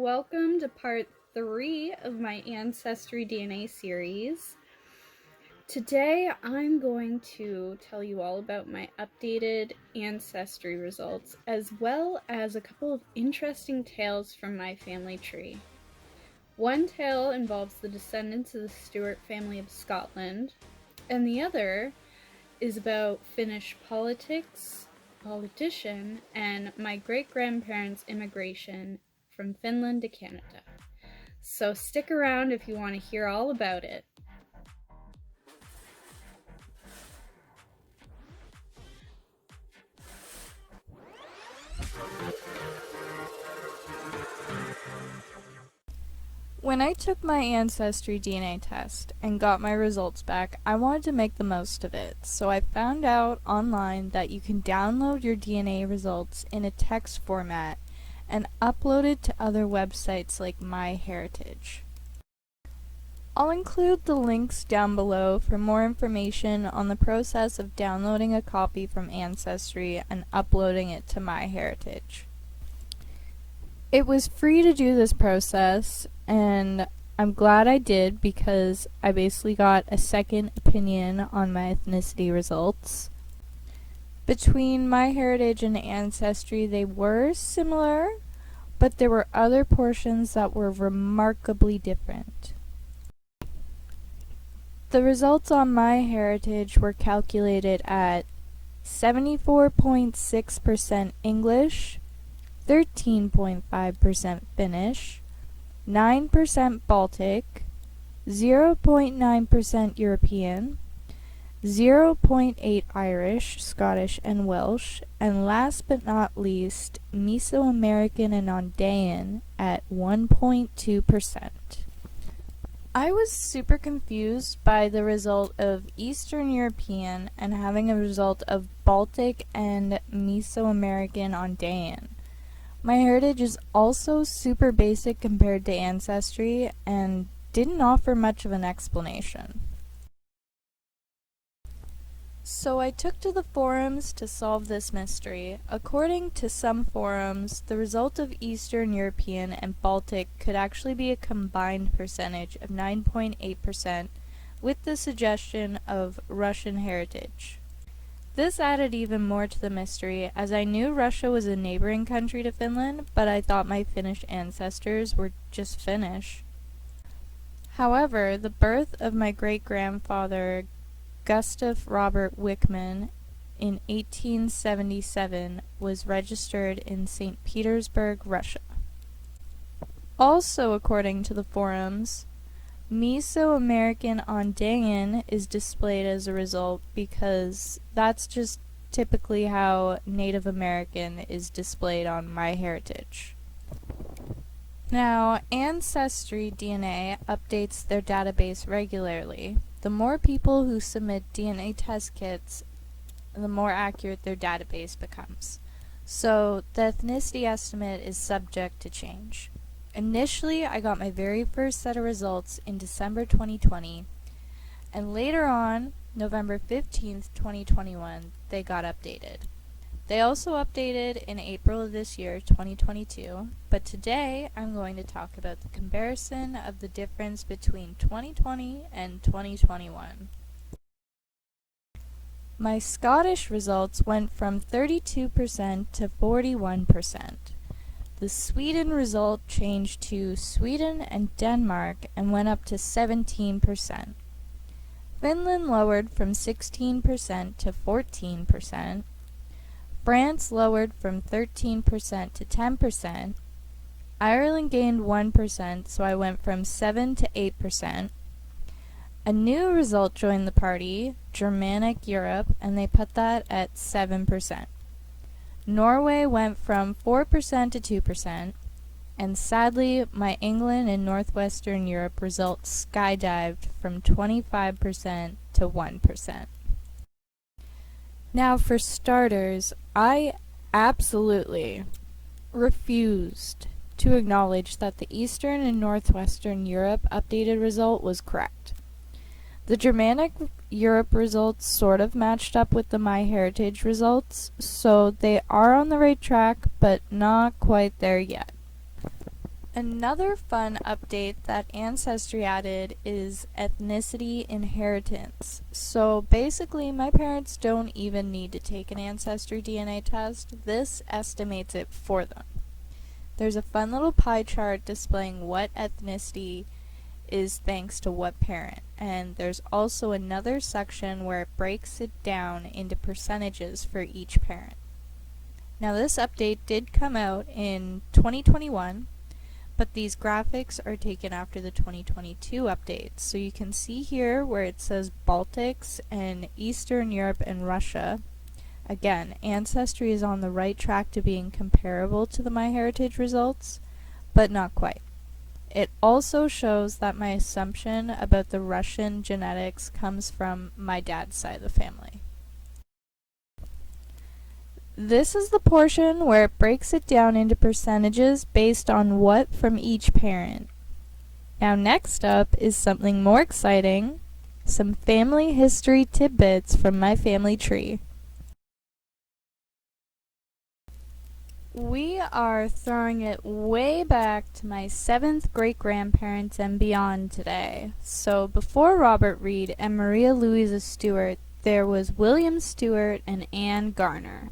welcome to part 3 of my Ancestry DNA series. Today I'm going to tell you all about my updated Ancestry results, as well as a couple of interesting tales from my family tree. One tale involves the descendants of the Stuart family of Scotland, and the other is about Finnish politician, and my great-grandparents' immigration from Finland to Canada. So stick around if you want to hear all about it. When I took my Ancestry DNA test and got my results back, I wanted to make the most of it, so I found out online that you can download your DNA results in a text format and upload it to other websites like MyHeritage. I'll include the links down below for more information on the process of downloading a copy from Ancestry and uploading it to MyHeritage. It was free to do this process, and I'm glad I did because I basically got a second opinion on my ethnicity results. Between MyHeritage and Ancestry, they were similar, but there were other portions that were remarkably different. The results on MyHeritage were calculated at 74.6% English, 13.5% Finnish, 9% Baltic, 0.9% European, 0.8 Irish, Scottish, and Welsh, and last but not least, Mesoamerican and Ondayan at 1.2%. I was super confused by the result of Eastern European and having a result of Baltic and Mesoamerican Ondayan. MyHeritage is also super basic compared to Ancestry and didn't offer much of an explanation. So I took to the forums to solve this mystery. According to some forums, the result of Eastern European and Baltic could actually be a combined percentage of 9.8% with the suggestion of Russian heritage. This added even more to the mystery, as I knew Russia was a neighboring country to Finland, but I thought my Finnish ancestors were just Finnish. However, the birth of my great-grandfather, Gustav Robert Wickman, in 1877 was registered in St. Petersburg, Russia. Also, according to the forums, Mesoamerican Ondayan is displayed as a result because that's just typically how Native American is displayed on MyHeritage. Now, Ancestry DNA updates their database regularly. The more people who submit DNA test kits, the more accurate their database becomes. So, the ethnicity estimate is subject to change. Initially, I got my very first set of results in December 2020, and later on, November 15th, 2021, they got updated. They also updated in April of this year, 2022, but today I'm going to talk about the comparison of the difference between 2020 and 2021. My Scottish results went from 32% to 41%. The Sweden result changed to Sweden and Denmark and went up to 17%. Finland lowered from 16% to 14%. France lowered from 13% to 10%. Ireland gained 1%, so I went from 7 to 8%. A new result joined the party, Germanic Europe, and they put that at 7%. Norway went from 4% to 2%, and sadly, my England and Northwestern Europe results skydived from 25% to 1%. Now, for starters, I absolutely refused to acknowledge that the Eastern and Northwestern Europe updated result was correct. The Germanic Europe results sort of matched up with the MyHeritage results, so they are on the right track, but not quite there yet. Another fun update that Ancestry added is ethnicity inheritance. So basically, my parents don't even need to take an Ancestry DNA test. This estimates it for them. There's a fun little pie chart displaying what ethnicity is thanks to what parent, and there's also another section where it breaks it down into percentages for each parent. Now this update did come out in 2021, but these graphics are taken after the 2022 updates. So you can see here where it says Baltics and Eastern Europe and Russia. Again, Ancestry is on the right track to being comparable to the MyHeritage results, but not quite. It also shows that my assumption about the Russian genetics comes from my dad's side of the family. This is the portion where it breaks it down into percentages based on what from each parent. Now next up is something more exciting, some family history tidbits from my family tree. We are throwing it way back to my 7th great-grandparents and beyond today. So before Robert Reed and Maria Louisa Stewart, there was William Stewart and Anne Garner.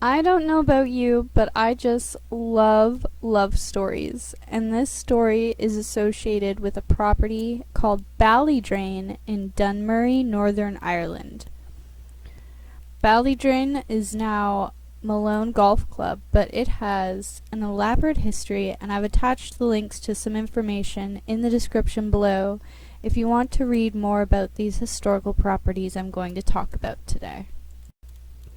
I don't know about you, but I just love love stories, and this story is associated with a property called Ballydrain in Dunmurry, Northern Ireland. Ballydrain is now Malone Golf Club, but it has an elaborate history, and I've attached the links to some information in the description below if you want to read more about these historical properties I'm going to talk about today.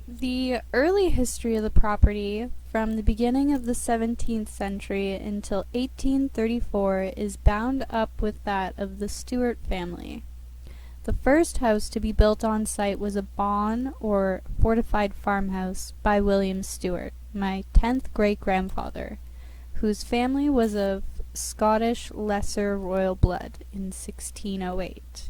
The early history of the property, from the beginning of the 17th century until 1834, is bound up with that of the Stewart family. The first house to be built on site was a bawn or fortified farmhouse by William Stewart, my 10th great-grandfather, whose family was of Scottish lesser royal blood in 1608.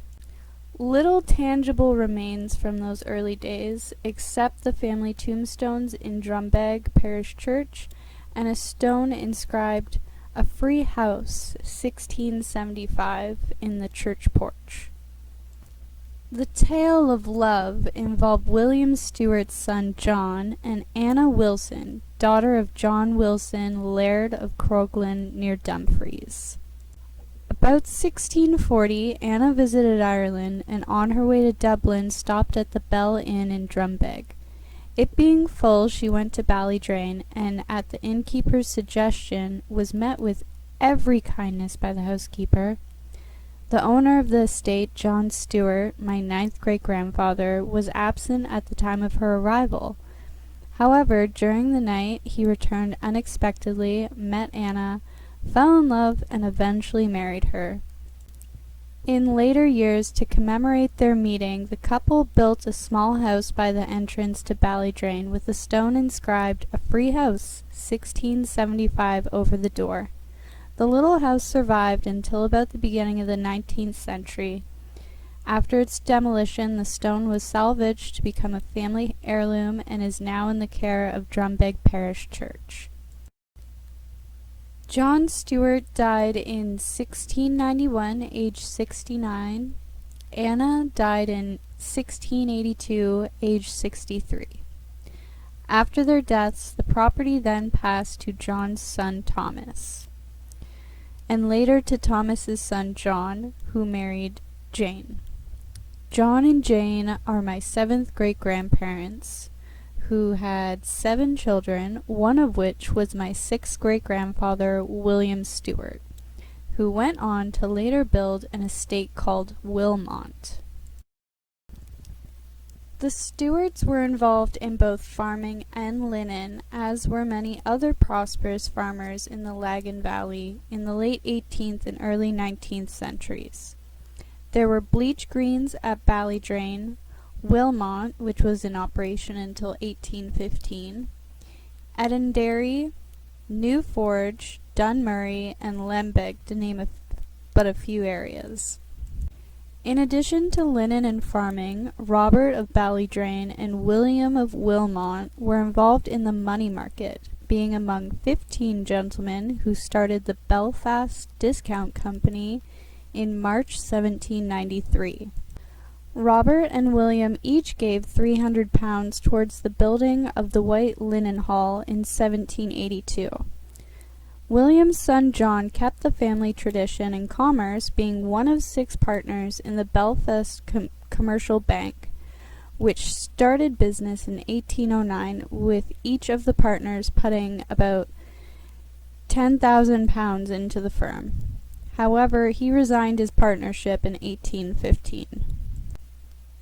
Little tangible remains from those early days, except the family tombstones in Drumbeg Parish Church and a stone inscribed "A Free House, 1675" in the church porch. The tale of love involved William Stewart's son John and Anna Wilson, daughter of John Wilson, Laird of Croglan near Dumfries. About 1640, Anna visited Ireland, and on her way to Dublin stopped at the Bell Inn in Drumbeg. It being full, she went to Ballydrain, and at the innkeeper's suggestion was met with every kindness by the housekeeper. The owner of the estate, John Stewart, my 9th great-grandfather, was absent at the time of her arrival. However, during the night he returned unexpectedly, met Anna, fell in love, and eventually married her. In later years, to commemorate their meeting, the couple built a small house by the entrance to Ballydrain with a stone inscribed "A Free House, 1675" over the door. The little house survived until about the beginning of the 19th century. After its demolition, the stone was salvaged to become a family heirloom and is now in the care of Drumbeg Parish Church. John Stewart died in 1691, aged 69. Anna died in 1682, aged 63. After their deaths, the property then passed to John's son Thomas, and later to Thomas's son John, who married Jane. John and Jane are my 7th great-grandparents, who had 7 children, one of which was my 6th great-grandfather, William Stewart, who went on to later build an estate called Wilmont. The Stewarts were involved in both farming and linen, as were many other prosperous farmers in the Lagan Valley in the late 18th and early 19th centuries. There were bleach greens at Ballydrain, Wilmont, which was in operation until 1815, Edenderry, New Forge, Dunmurry, and Lembeg, to name but a few areas. In addition to linen and farming, Robert of Ballydrain and William of Wilmot were involved in the money market, being among 15 gentlemen who started the Belfast Discount Company in March 1793. Robert and William each gave £300 towards the building of the White Linen Hall in 1782. William's son John kept the family tradition in commerce, being one of 6 partners in the Belfast Commercial Bank, which started business in 1809, with each of the partners putting about £10,000 into the firm. However, he resigned his partnership in 1815.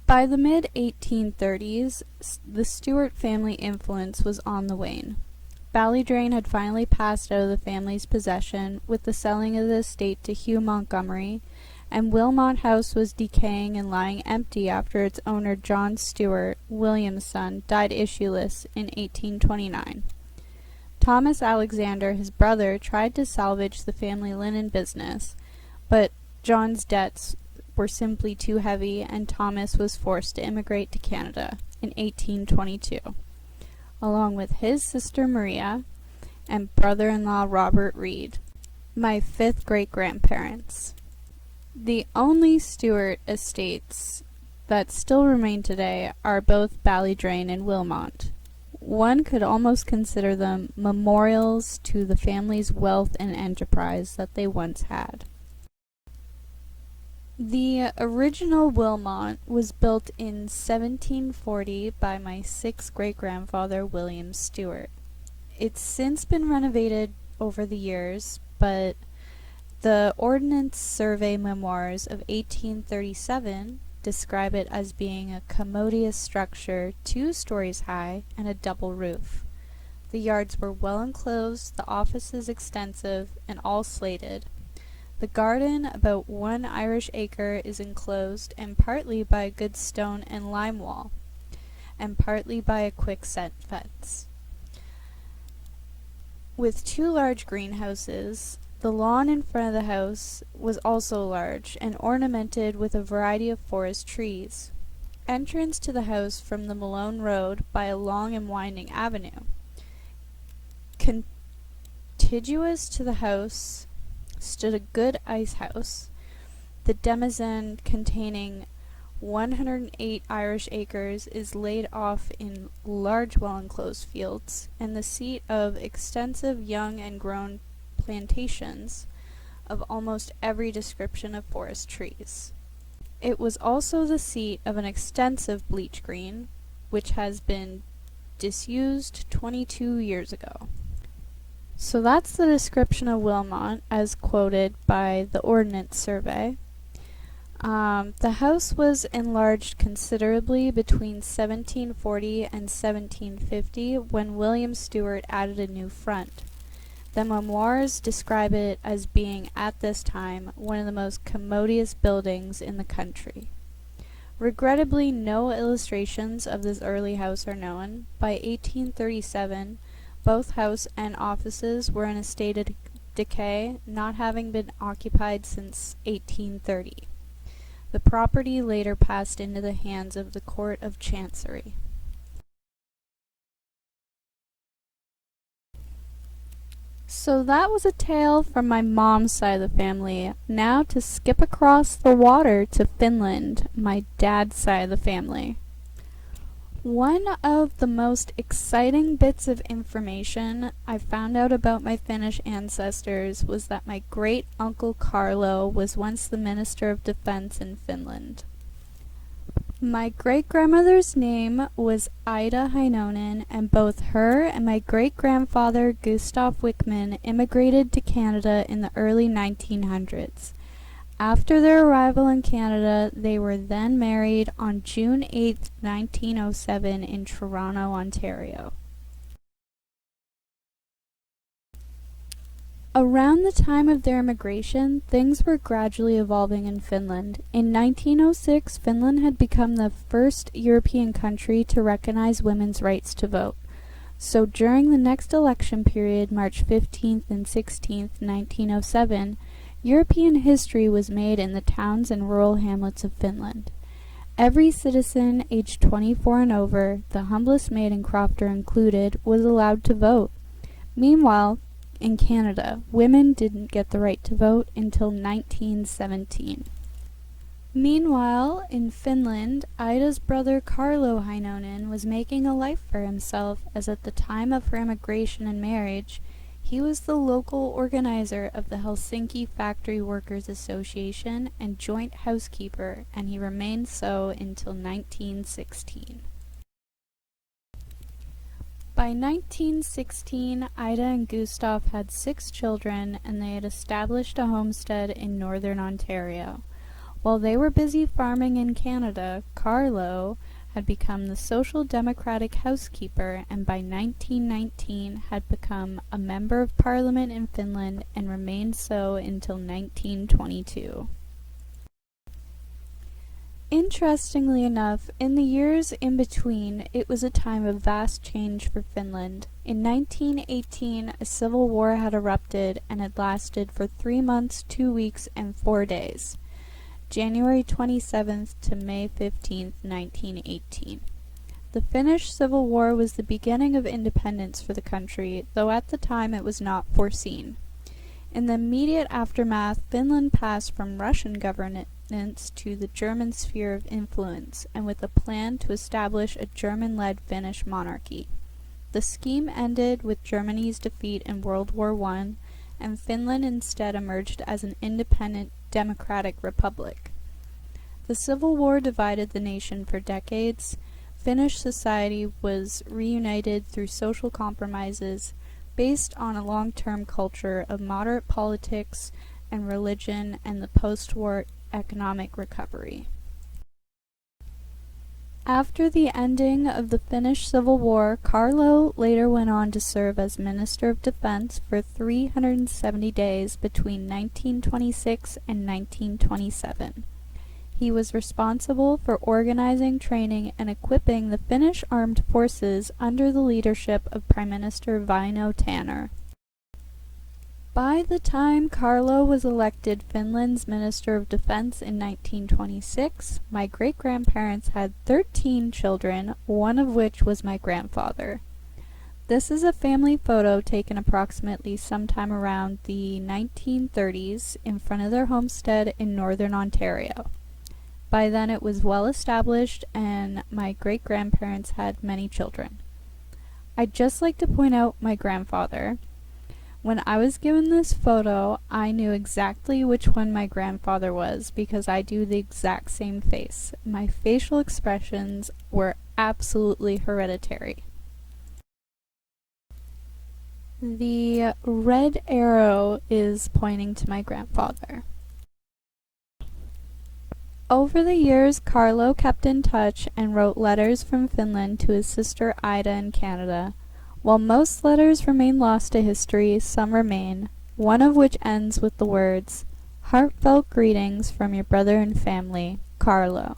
By the mid-1830s, the Stuart family influence was on the wane. Ballydrain had finally passed out of the family's possession with the selling of the estate to Hugh Montgomery, and Wilmot House was decaying and lying empty after its owner John Stuart, William's son, died issueless in 1829. Thomas Alexander, his brother, tried to salvage the family linen business, but John's debts were simply too heavy, and Thomas was forced to immigrate to Canada in 1822, along with his sister Maria and brother-in-law Robert Reed, my 5th great-grandparents. The only Stuart estates that still remain today are both Ballydrain and Wilmot. One could almost consider them memorials to the family's wealth and enterprise that they once had. The original Wilmot was built in 1740 by my 6th great-grandfather William Stuart. It's since been renovated over the years, but the Ordnance Survey Memoirs of 1837 describe it as being a commodious structure 2 stories high and a double roof. The yards were well enclosed, the offices extensive, and all slated. The garden, about 1 Irish acre, is enclosed, and partly by a good stone and lime wall, and partly by a quickset fence. With 2 large greenhouses, the lawn in front of the house was also large, and ornamented with a variety of forest trees. Entrance to the house from the Malone Road by a long and winding avenue. Contiguous to the house stood a good ice house, the demesne containing 108 Irish acres is laid off in large well-enclosed fields, and the seat of extensive young and grown plantations of almost every description of forest trees. It was also the seat of an extensive bleach green, which has been disused 22 years ago. So that's the description of Wilmot as quoted by the Ordnance Survey. The house was enlarged considerably between 1740 and 1750 when William Stuart added a new front. The memoirs describe it as being at this time one of the most commodious buildings in the country. Regrettably, no illustrations of this early house are known. By 1837, both house and offices were in a state of decay, not having been occupied since 1830. The property later passed into the hands of the Court of Chancery. So that was a tale from my mom's side of the family. Now to skip across the water to Finland, my dad's side of the family. One of the most exciting bits of information I found out about my Finnish ancestors was that my great-uncle Carlo was once the Minister of Defense in Finland. My great-grandmother's name was Ida Heinonen, and both her and my great-grandfather Gustav Wickman immigrated to Canada in the early 1900s. After their arrival in Canada, they were then married on June 8, 1907 in Toronto, Ontario. Around the time of their immigration, things were gradually evolving in Finland. In 1906, Finland had become the first European country to recognize women's rights to vote. So during the next election period, March 15th and 16th, 1907, European history was made in the towns and rural hamlets of Finland. Every citizen aged 24 and over, the humblest maid and crofter included, was allowed to vote. Meanwhile, in Canada, women didn't get the right to vote until 1917. Meanwhile, in Finland, Ida's brother Carlo Heinonen was making a life for himself, as at the time of her immigration and marriage, he was the local organizer of the Helsinki Factory Workers Association and joint housekeeper, and he remained so until 1916. By 1916, Ida and Gustav had 6 children, and they had established a homestead in northern Ontario. While they were busy farming in Canada, Carlo had become the Social Democratic housekeeper, and by 1919 had become a member of Parliament in Finland and remained so until 1922. Interestingly enough, in the years in between, it was a time of vast change for Finland. In 1918, a civil war had erupted and had lasted for 3 months, 2 weeks, and 4 days. January 27th to May 15th, 1918. The Finnish Civil War was the beginning of independence for the country, though at the time it was not foreseen. In the immediate aftermath, Finland passed from Russian governance to the German sphere of influence, and with a plan to establish a German-led Finnish monarchy. The scheme ended with Germany's defeat in World War I, and Finland instead emerged as an independent democratic republic. The Civil War divided the nation for decades. Finnish society was reunited through social compromises based on a long-term culture of moderate politics and religion and the post-war economic recovery. After the ending of the Finnish Civil War, Carlo later went on to serve as Minister of Defense for 370 days between 1926 and 1927. He was responsible for organizing, training, and equipping the Finnish armed forces under the leadership of Prime Minister Väinö Tanner. By the time Carlo was elected Finland's Minister of Defense in 1926, my great-grandparents had 13 children, one of which was my grandfather. This is a family photo taken approximately sometime around the 1930s in front of their homestead in northern Ontario. By then it was well established and my great-grandparents had many children. I'd just like to point out my grandfather. When I was given this photo, I knew exactly which one my grandfather was because I do the exact same face. My facial expressions were absolutely hereditary. The red arrow is pointing to my grandfather. Over the years, Carlo kept in touch and wrote letters from Finland to his sister Ida in Canada. While most letters remain lost to history, some remain, one of which ends with the words, "Heartfelt greetings from your brother and family, Carlo."